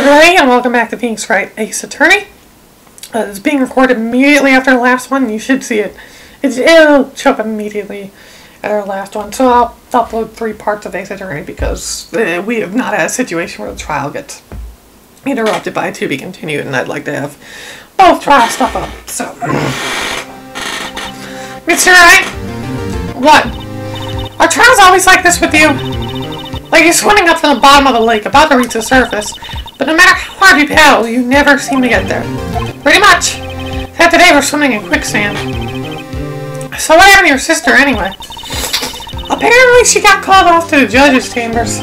everybody, and welcome back to Phoenix Wright, Ace Attorney. It's being recorded immediately after the last one. You should see it. It'll show up immediately at our last one. So I'll upload 3 parts of Ace Attorney because we have not had a situation where the trial gets interrupted by to be continued, and I'd like to have both trial stuff up. So, Mr. Wright, what? Are trials always like this with you? Like you're swimming up to the bottom of the lake, about to reach the surface, but no matter how hard you paddle, you never seem to get there. Pretty much. Except today we're swimming in quicksand. So what happened to your sister anyway? Apparently she got called off to the judge's chambers.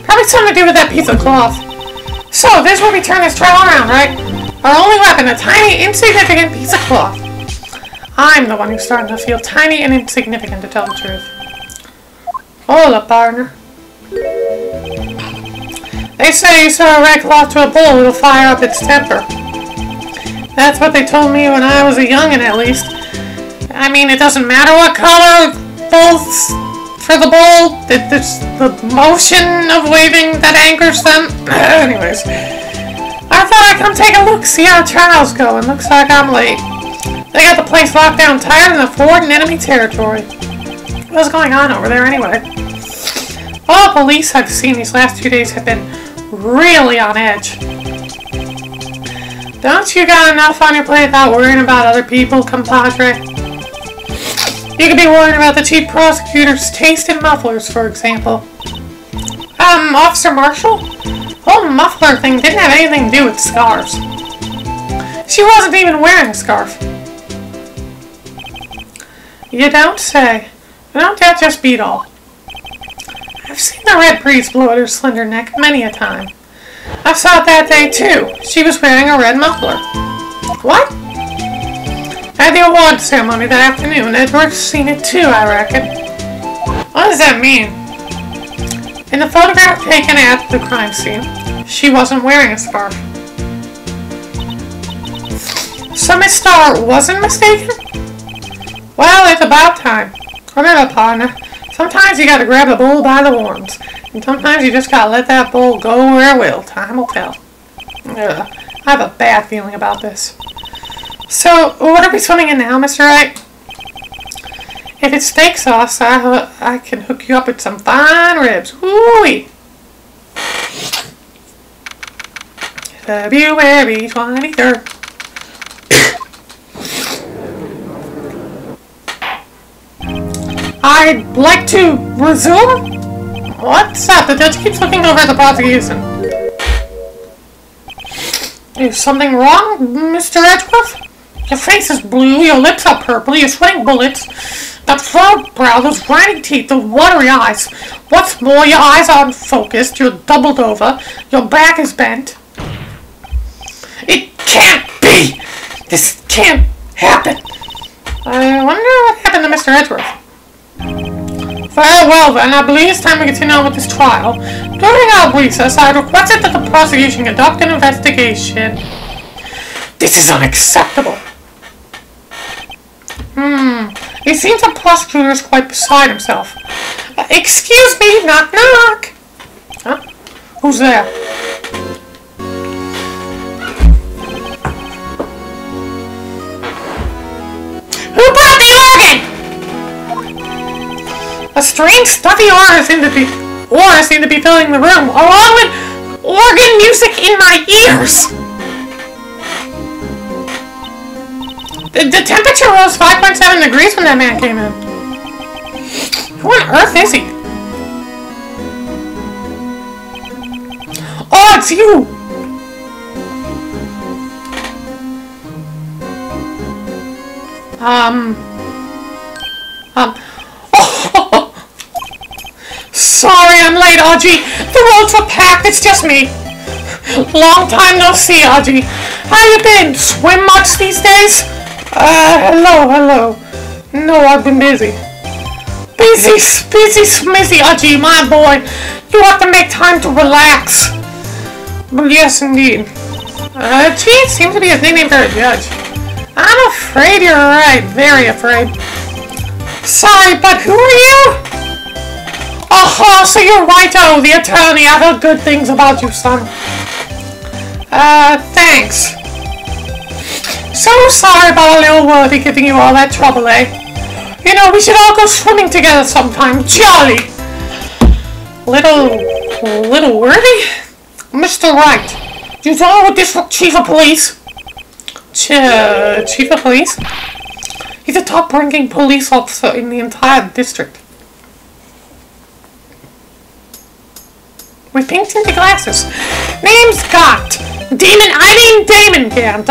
Probably something to do with that piece of cloth. So this is where we turn this trial around, right? Our only weapon, a tiny, insignificant piece of cloth. I'm the one who's starting to feel tiny and insignificant, to tell the truth. Hold up, partner. They say you saw a red cloth to a bull, it'll fire up its temper. That's what they told me when I was a youngin', at least. I mean, it doesn't matter what color bulls for the bull. It's the motion of waving that angers them. Anyways, I thought I'd come take a look, see how the trial's going. Looks like I'm late. They got the place locked down tighter than a fort in enemy territory. What's going on over there anyway? All the police I've seen these last 2 days have been really on edge. Don't you got enough on your plate without worrying about other people, compadre? You could be worrying about the chief prosecutor's taste in mufflers, for example. Officer Marshall? The whole muffler thing didn't have anything to do with scarves. She wasn't even wearing a scarf. You don't say. Don't that just beat all? I've seen the red breeze blow at her slender neck many a time. I saw it that day too. She was wearing a red muffler. What? At the award ceremony that afternoon. Edward's seen it too, I reckon. What does that mean? In the photograph taken at the crime scene, she wasn't wearing a scarf. So Miss Starr wasn't mistaken? Well, it's about time. Remember, partner, sometimes you gotta grab the bull by the horns, and sometimes you just gotta let that bull go where it will. Time will tell. I have a bad feeling about this. So, what are we swimming in now, Mr. Wright? If it's steak sauce, I can hook you up with some fine ribs. Woo-wee! February 23rd. I'd like to resume? What's up? The judge keeps looking over at the prosecution. Is something wrong, Mr. Edgeworth? Your face is blue, your lips are purple, you're sweating bullets. That furrowed brow, those grinding teeth, those watery eyes. What's more, your eyes aren't focused, you're doubled over, your back is bent. It can't be! This can't happen! I wonder what happened to Mr. Edgeworth. Very well then, I believe it's time to continue on with this trial. During our recess, I requested that the prosecution conduct an investigation. This is unacceptable. It seems the prosecutor is quite beside himself. Excuse me, knock knock. Huh? Who's there? Who brought the organ? A strange, stuffy aura seemed to be filling the room, along with organ music in my ears. The temperature rose 5.7 degrees when that man came in. Who on earth is he? Oh, it's you! Sorry I'm late, Audrey. The roads were packed, it's just me. Long time no see, Audrey. How you been? Swim much these days? Hello. No, I've been busy. Busy, smizzy, Audrey, my boy. You have to make time to relax. Well, yes, indeed. Gee, seems to be a nickname for a judge. I'm afraid you're right, very afraid. Sorry, but who are you? Oh, so you're Wright, the attorney. I've heard good things about you, son. Thanks. So sorry about a little worthy giving you all that trouble, eh? You know, we should all go swimming together sometime. Jolly! Little worthy? Mr. Wright, you don't know this chief of police? Chief of police? He's a top-ranking police officer in the entire district. With pink-tinted glasses. Name's Gant. Damon Gant.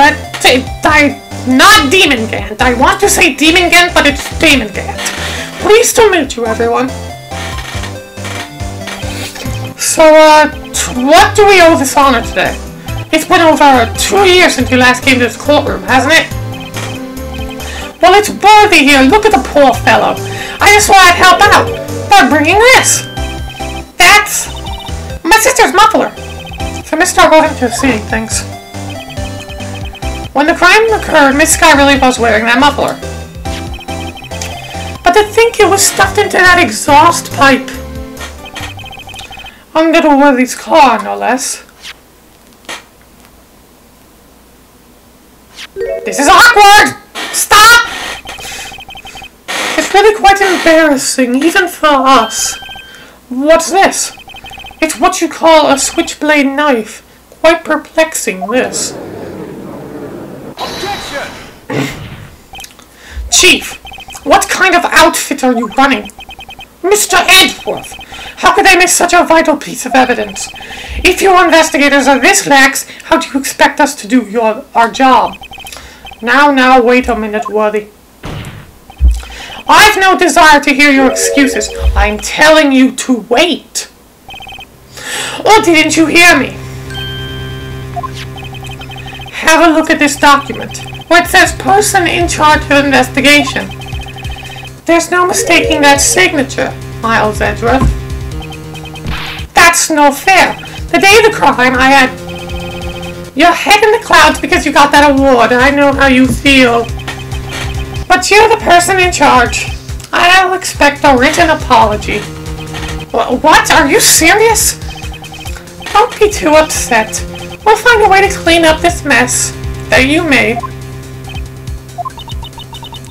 Not Demon Gant. I want to say Demon Gant, but it's Damon Gant. Pleased to meet you, everyone. So, what do we owe this honor today? It's been over 2 years since you last came to this courtroom, hasn't it? Well, it's worthy here. Look at the poor fellow. I just thought I'd help out by bringing this. That's my sister's muffler. So Miss Star wasn't just seeing things. When the crime occurred, Miss Sky really was wearing that muffler. But to think it was stuffed into that exhaust pipe. Under the worthy's car, no less. This is awkward! Stop! It's really quite embarrassing, even for us. What's this? It's what you call a switchblade knife. Quite perplexing, this. Objection! Chief, what kind of outfit are you running? Mr. Edgeworth, how could I miss such a vital piece of evidence? If your investigators are this lax, how do you expect us to do our job? Now, wait a minute, Worthy. I've no desire to hear your excuses. I'm telling you to wait. Or didn't you hear me? Have a look at this document, where it says person in charge of investigation. There's no mistaking that signature, Miles Edgeworth. That's no fair. The day of the crime, I had your head in the clouds because you got that award, and I know how you feel. But you're the person in charge. I'll expect a written apology. What? Are you serious? Don't be too upset. We'll find a way to clean up this mess that you made.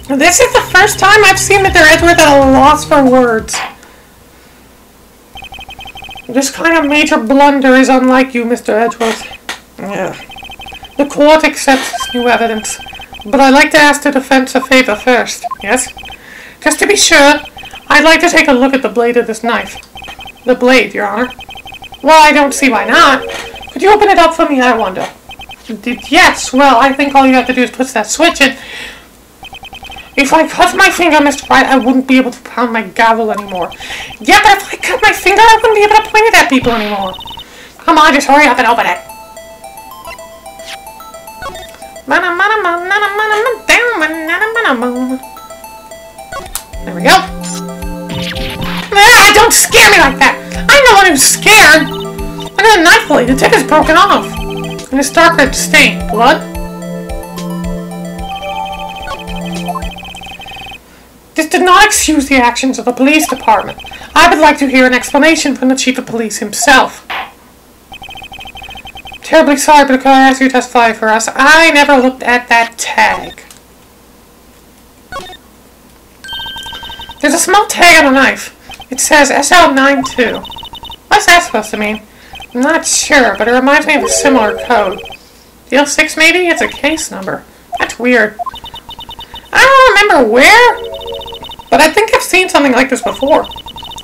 This is the first time I've seen Mr. Edgeworth at a loss for words. This kind of major blunder is unlike you, Mr. Edgeworth. Yeah. The court accepts this new evidence, but I'd like to ask the defense a favor first, yes? Just to be sure, I'd like to take a look at the blade of this knife. The blade, Your Honor. Well, I don't see why not. Could you open it up for me, I wonder? Yes, well, I think all you have to do is push that switch in. If I cut my finger, Mr. Wright, I wouldn't be able to pound my gavel anymore. Yeah, but if I cut my finger, I wouldn't be able to point it at people anymore. Come on, just hurry up and open it. There we go. Ah, don't scare me like that. I'm the one who's scared. Look at the knife blade. The tip is broken off. And it's dark red stain. Blood? This did not excuse the actions of the police department. I would like to hear an explanation from the chief of police himself. Terribly sorry, but could I ask you to testify for us? I never looked at that tag. There's a small tag on the knife. It says SL92. What's that supposed to mean? I'm not sure, but it reminds me of a similar code. DL6 maybe? It's a case number. That's weird. I don't remember where, but I think I've seen something like this before.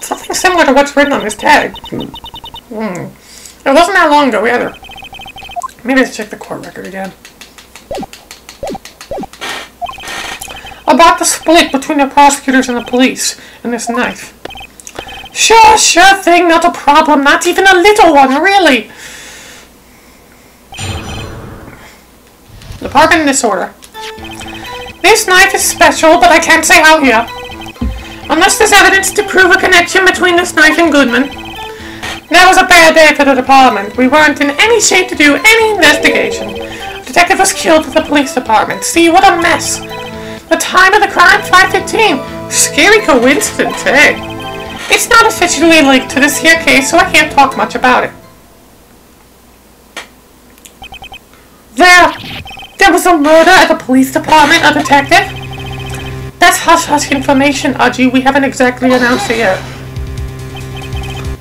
Something similar to what's written on this tag. It wasn't that long ago either. Maybe let's check the court record again. About the split between the prosecutors and the police in this knife. Sure thing, not a problem, not even a little one, really. Department in disorder. This knife is special, but I can't say how here. Unless there's evidence to prove a connection between this knife and Goodman. That was a bad day for the department. We weren't in any shape to do any investigation. A detective was killed at the police department. See, what a mess. The time of the crime, 5:15. Scary coincidence, eh? It's not officially linked to this here case, so I can't talk much about it. There was a murder at the police department, a detective? That's hush-hush information, Audrey. We haven't exactly announced it yet.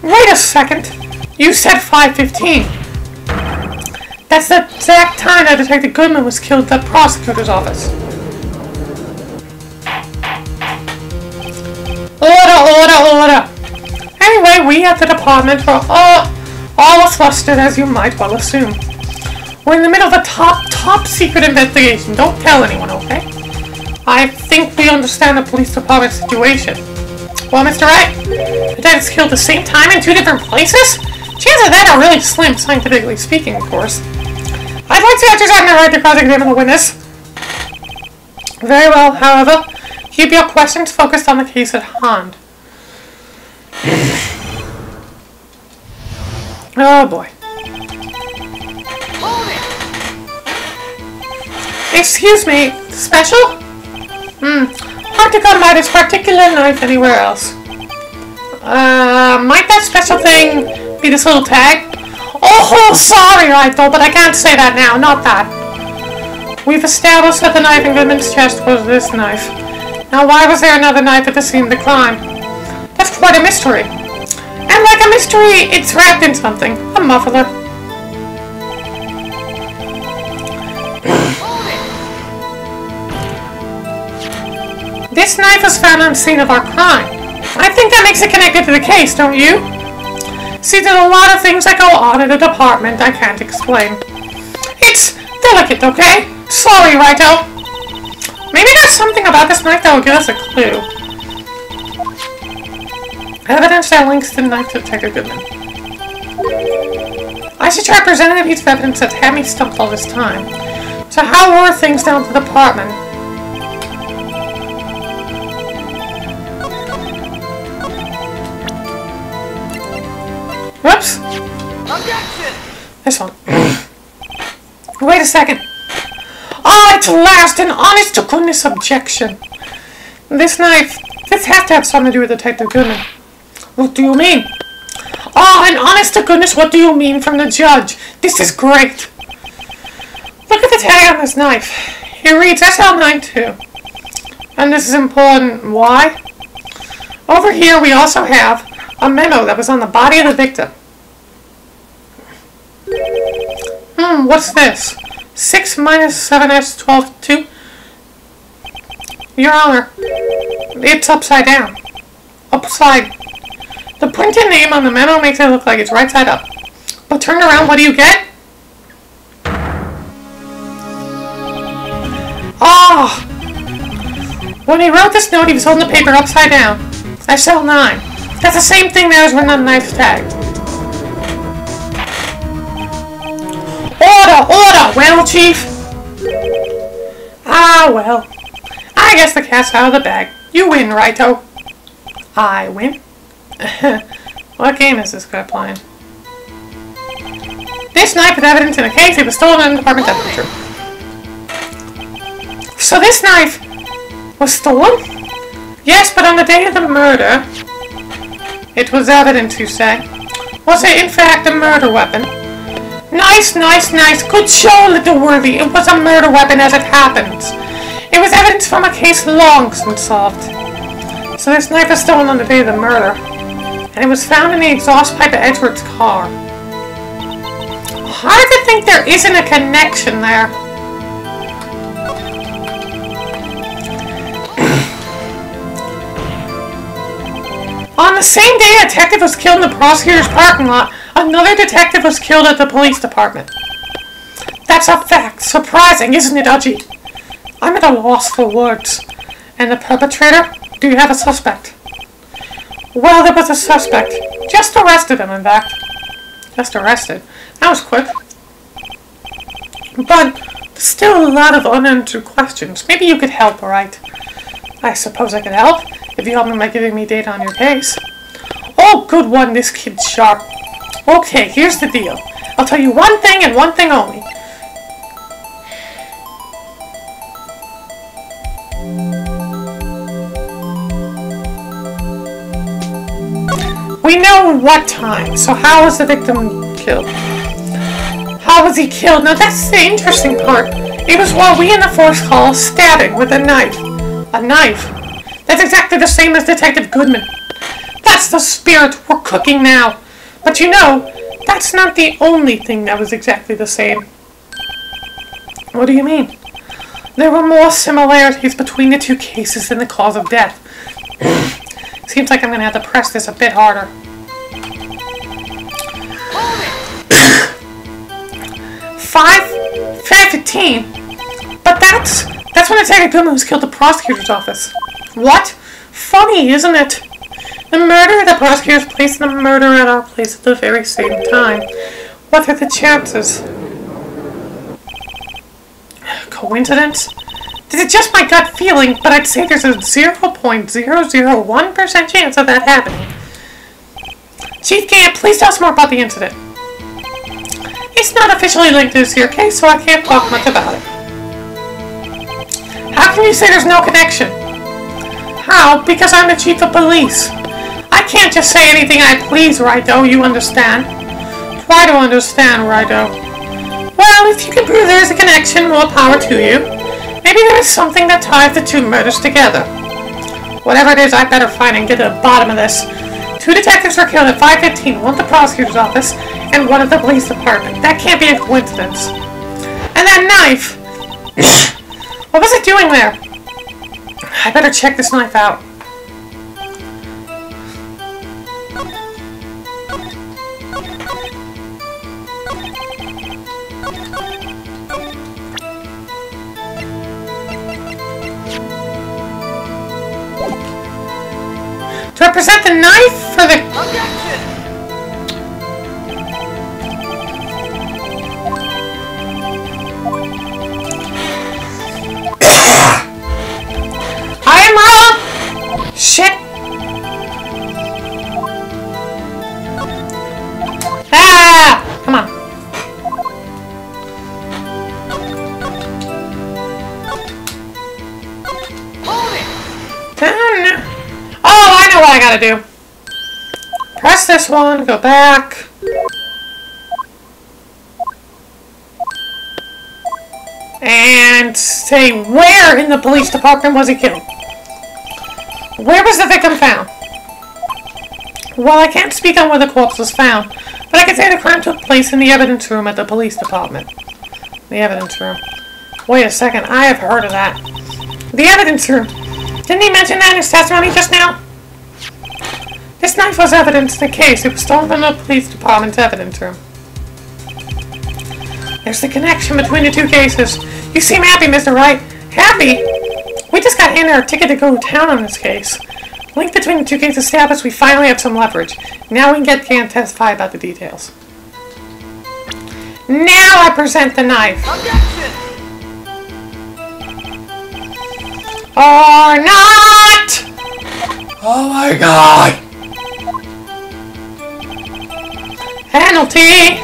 Wait a second. You said 5:15. That's the exact time that Detective Goodman was killed at the prosecutor's office. Order. Anyway, we at the department are all flustered, as you might well assume. We're in the middle of a top secret investigation. Don't tell anyone, okay? I think we understand the police department situation. Well, Mr. Wright, the dead is killed at the same time in two different places? Chances of that are really slim, scientifically speaking, of course. I'd like to exercise my right to cross-examine the witness. Very well, however, keep your questions focused on the case at hand. Oh boy. Excuse me, special? Hard to come by this particular knife anywhere else. Might that special thing be this little tag? Oh, sorry, Wright, though, but I can't say that now, not that. We've established that the knife in Goodman's chest was this knife. Now, why was there another knife at the scene of the crime? That's quite a mystery. And like a mystery, it's wrapped in something. A muffler. This knife was found on the scene of our crime. I think that makes it connected to the case, don't you? See, there's a lot of things that go on in a department I can't explain. It's delicate, okay? Sorry, Righto. Maybe there's something about this knife that will give us a clue. Evidence that links the knife to Detective Goodman. I should try presenting a piece of evidence that's had me stumped all this time. So how were things down at the department? Whoops! Objection! This one. Wait a second. Oh, at last, an honest-to-goodness objection. This knife, this has to have something to do with Detective Goodman. What do you mean? Oh, an honest-to-goodness, what do you mean from the judge? This is great. Look at the tag on this knife. It reads SL92. And this is important. Why? Over here, we also have a memo that was on the body of the victim. What's this? 6 minus 7s 12 2? Your Honor, it's upside down. Upside. The printed name on the memo makes it look like it's right side up. But turn around, what do you get? Ah! When he wrote this note, he was holding the paper upside down. SL9. That's the same thing that was written on the knife's tag. Order! Well, Chief? Ah, well. I guess the cat's out of the bag. You win, Righto. I win? What game is this guy playing? This knife is evidence in a case. It was stolen in the department temperature. So this knife was stolen? Yes, but on the day of the murder, it was evidence, you say. Was it in fact a murder weapon? Nice. Good show, little Worthy. It was a murder weapon as it happens. It was evidence from a case long since solved. So this knife was stolen on the day of the murder. And it was found in the exhaust pipe of Edward's car. Hard to think there isn't a connection there. On the same day a detective was killed in the prosecutor's parking lot, another detective was killed at the police department. That's a fact. Surprising, isn't it, Udgy? I'm at a loss for words. And the perpetrator? Do you have a suspect? Well, there was a suspect. Just arrested him, in fact. Just arrested. That was quick. But there's still a lot of unanswered questions. Maybe you could help, alright? I suppose I could help, if you help me by giving me data on your case. Oh, good one, this kid's sharp. Okay, here's the deal. I'll tell you one thing and one thing only. We know what time, so how was the victim killed? How How was he killed? Now that's the interesting part. It was while we in the force call stabbing with a knife. A knife? That's exactly the same as Detective Goodman. That's the spirit we're cooking now. But you know, that's not the only thing that was exactly the same. What do you mean? There were more similarities between the two cases than the cause of death. Seems like I'm going to have to press this a bit harder. 5:15? But that's when Detective Damon was killed at the prosecutor's office. What? Funny, isn't it? The murder at the prosecutor's place and the murder at our place at the very same time. What are the chances? Coincidence? This is just my gut feeling, but I'd say there's a 0.001% chance of that happening. Chief Gant, please tell us more about the incident. It's not officially linked to this here case, so I can't talk much about it. How can you say there's no connection? How? Because I'm the chief of police. I can't just say anything I please, Wright-o, you understand? Try to understand, Wright-o. Well, if you can prove there's a connection, more power to you. Maybe there is something that ties the two murders together. Whatever it is, I better find and get to the bottom of this. 2 detectives were killed at 5:15, one at the prosecutor's office and one at the police department. That can't be a coincidence. And that knife! What was it doing there? I better check this knife out. To represent the knife for the... Objection! I am wrong! Shit! Ah! Come on. Hold it! Oh, I know what I gotta do. Press this one, go back. And say where in the police department was he killed? Where was the victim found? Well, I can't speak on where the corpse was found, but I can say the crime took place in the evidence room at the police department. The evidence room. Wait a second, I have heard of that. The evidence room. Didn't he mention that in his testimony just now? This knife was evidence in the case. It was stolen from the police department's evidence room. There's the connection between the two cases. You seem happy, Mr. Wright. Happy? We just got handed our ticket to go to town on this case. Link between the two cases established, we finally have some leverage. Now we can get Gant to testify about the details. Now I present the knife. Objection! Or not! Oh my god! Penalty!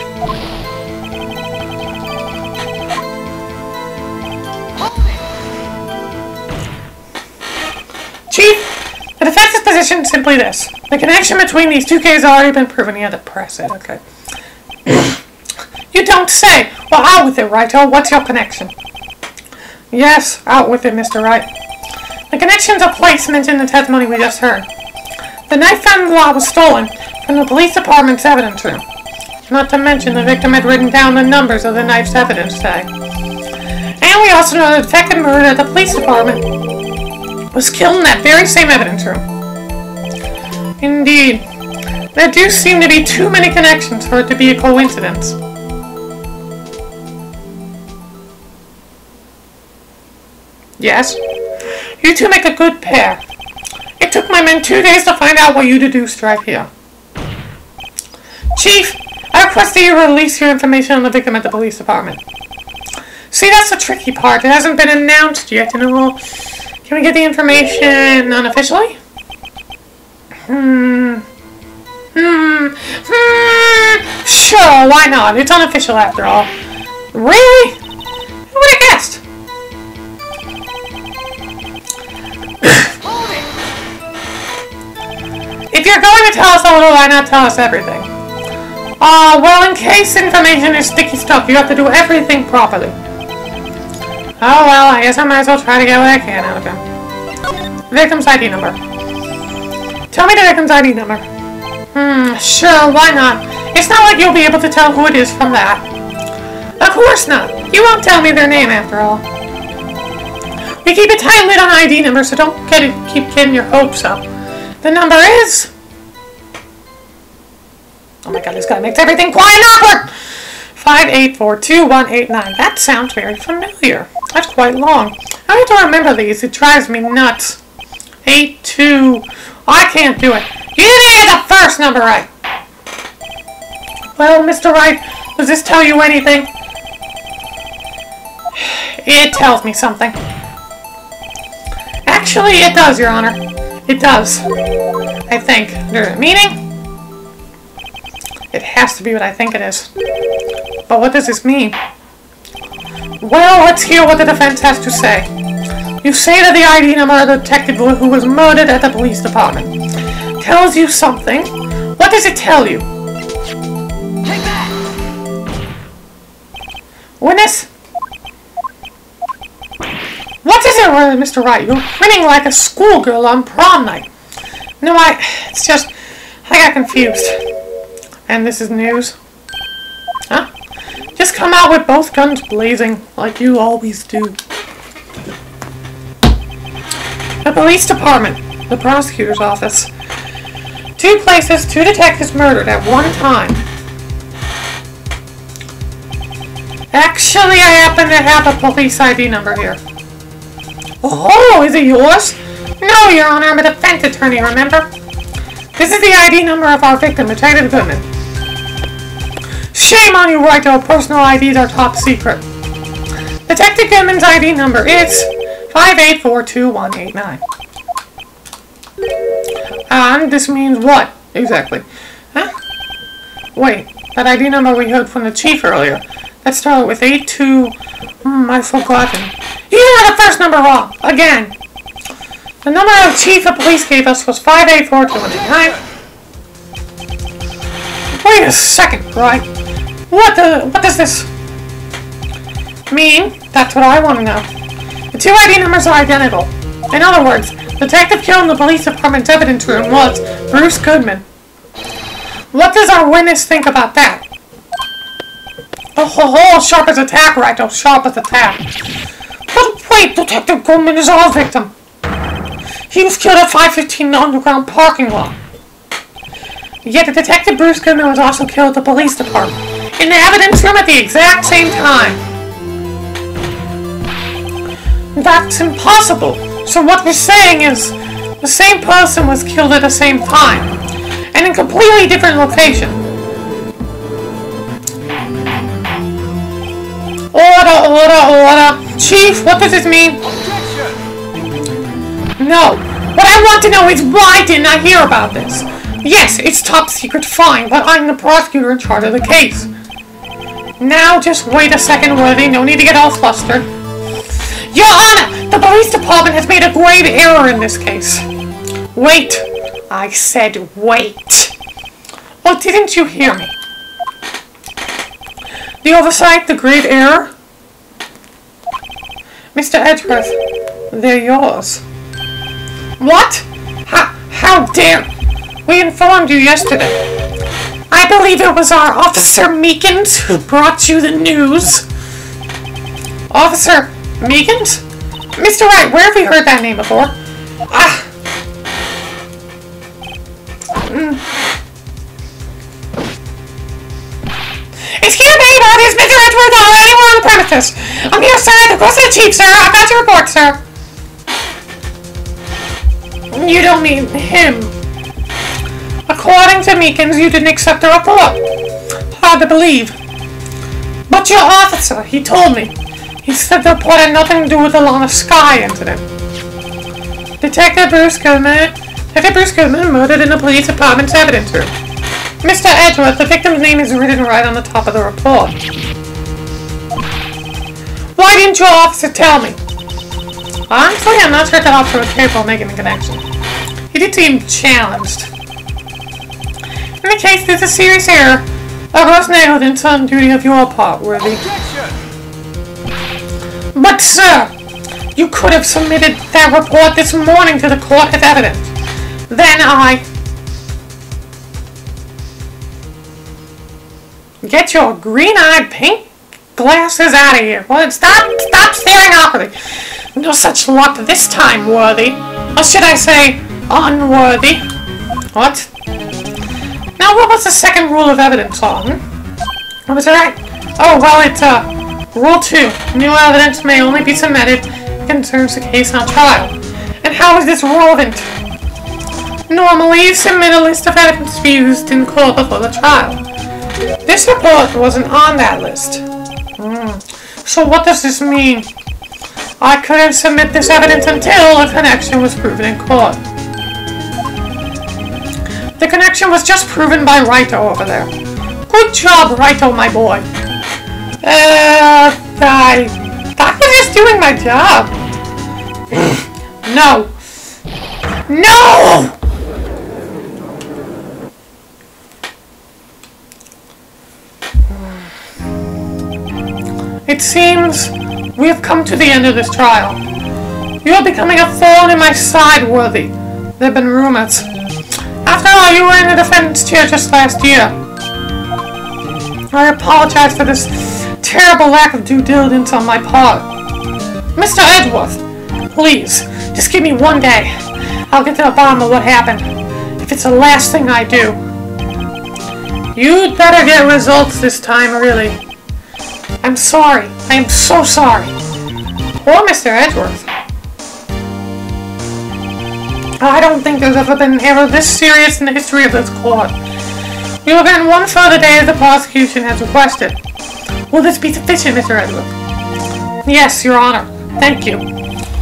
Chief, the defense's position is simply this. The connection between these two cases has already been proven. You had to press it, okay. You don't say. Well, out with it, Wright-o. What's your connection? Yes, out with it, Mr. Wright. The connection's a place mentioned in the testimony we just heard. The knife found in the lot was stolen from the police department's evidence room. Not to mention the victim had written down the numbers of the knife's evidence tag. And we also know the detective murdered at the police department was killed in that very same evidence room. Indeed. There do seem to be too many connections for it to be a coincidence. Yes? You two make a good pair. It took my men 2 days to find out what you deduced right here. Chief, I request that you release your information on the victim at the police department. See, that's the tricky part. It hasn't been announced yet, you know. Can we get the information unofficially? Sure, why not? It's unofficial after all. Really? Who would have guessed? If you're going to tell us a little, why not tell us everything? Well, in case information is sticky stuff, you have to do everything properly. Oh, well, I guess I might as well try to get what I can out of him. Victim's ID number. Tell me the victim's ID number. Sure, why not? It's not like you'll be able to tell who it is from that. Of course not. You won't tell me their name after all. We keep a tight lid on ID numbers, so don't keep getting your hopes up. The number is... Oh my god, this guy makes everything quiet and awkward! 5842189. That sounds very familiar. That's quite long. I have to remember these. It drives me nuts. 82... I can't do it. You didn't get the first number right. Well, Mr. Wright, does this tell you anything? It tells me something. Actually, it does, Your Honor. It does. I think. Meaning? It has to be what I think it is. But what does this mean? Well, let's hear what the defense has to say. You say that the ID number of the detective who was murdered at the police department tells you something. What does it tell you? Take that! Witness? What is it, Mr. Wright? You're grinning like a schoolgirl on prom night. No, it's just, I got confused. And this is news? Huh? Just come out with both guns blazing, like you always do. The police department. The prosecutor's office. 2 places, 2 detectives murdered at one time. Actually, I happen to have a police ID number here. Oh, is it yours? No, Your Honor, I'm a defense attorney, remember? This is the ID number of our victim, Detective Goodman. Shame on you, Wright, our personal IDs are top secret. Detective Goodman's ID number is 5842189. And this means what, exactly? Huh? Wait, that ID number we heard from the chief earlier. That started with 82... I've forgotten. You got the first number wrong, again. The number the chief of police gave us was 5842189. Wait a second, Wright. What does this mean? That's what I want to know. The 2 ID numbers are identical. In other words, the detective killed in the police department's evidence room was Bruce Goodman. What does our witness think about that? Oh, sharp as a tack, right? Oh, sharp as a tack. But wait, Detective Goodman is our victim. He was killed at 515 underground parking lot. Yet the detective Bruce Goodman was also killed at the police department, in the evidence room at the exact same time. That's impossible. So what we're saying is, the same person was killed at the same time, and in completely different location. Order. Chief, what does this mean? No. What I want to know is why didn't I hear about this? Yes, it's top secret, fine, but I'm the prosecutor in charge of the case. Now just wait a second, Worthy. No need to get all flustered. Your Honor, the police department has made a grave error in this case. Wait. I said wait. Well, didn't you hear me? The oversight, the grave error? Mr. Edgeworth, they're yours. What? How dare... We informed you yesterday. I believe it was our Officer Meekins who brought you the news. Officer Meekins? Mr. Wright, where have we heard that name before? Excuse me, but is Mr. Edgeworth anywhere on the premises? I'm here, sir, at the request of the chief, sir. I got your report, sir. You don't mean him. According to Meekins, you didn't accept the report. Hard to believe. But your officer, he told me. He said the report had nothing to do with the Lana Sky incident. Detective Bruce Goodman murdered in the police department's evidence room. Mr. Edgeworth, the victim's name is written right on the top of the report. Why didn't your officer tell me? Honestly, I'm not sure that officer was capable of making the connection. He did seem challenged. In the case, there's a serious error. That was negligence on duty of your part, Worthy. Objection! But, sir, you could have submitted that report this morning to the court as evidence. Then Get your green-eyed pink glasses out of here. Well, stop staring off at me. No such luck this time, Worthy. Or should I say, unworthy. What? Now, what was the second rule of evidence on? What was it right? Oh, well, it's, Rule 2. New evidence may only be submitted if it concerns the case on trial. And how is this relevant? Normally, you submit a list of evidence to be used in court before the trial. This report wasn't on that list. So what does this mean? I couldn't submit this evidence until a connection was proven in court. The connection was just proven by Wright over there. Good job, Wright, my boy. I was just doing my job. No. No! It seems we have come to the end of this trial. You are becoming a thorn in my side, Worthy. There have been rumors. After all, you were in the defendant's chair just last year. I apologize for this terrible lack of due diligence on my part. Mr. Edgeworth, please, just give me one day. I'll get to the bottom of what happened, if it's the last thing I do. You'd better get results this time, really. I'm sorry. I am so sorry. Poor Mr. Edgeworth. I don't think there's ever been an error this serious in the history of this court. You will grant one further day as the prosecution has requested. Will this be sufficient, Mr. Edgeworth? Yes, Your Honor. Thank you.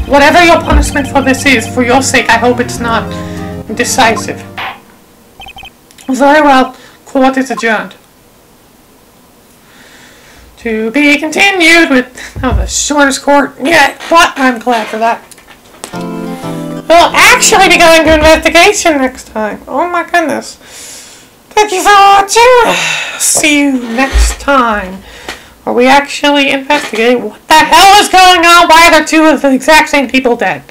Whatever your punishment for this is, for your sake, I hope it's not decisive. Very well. Court is adjourned. To be continued with the shortest court yet, but I'm glad for that. We'll actually be going to investigation next time. Oh my goodness. Thank you for watching. See you next time, where we actually investigate what the hell is going on. Why are there two of the exact same people dead?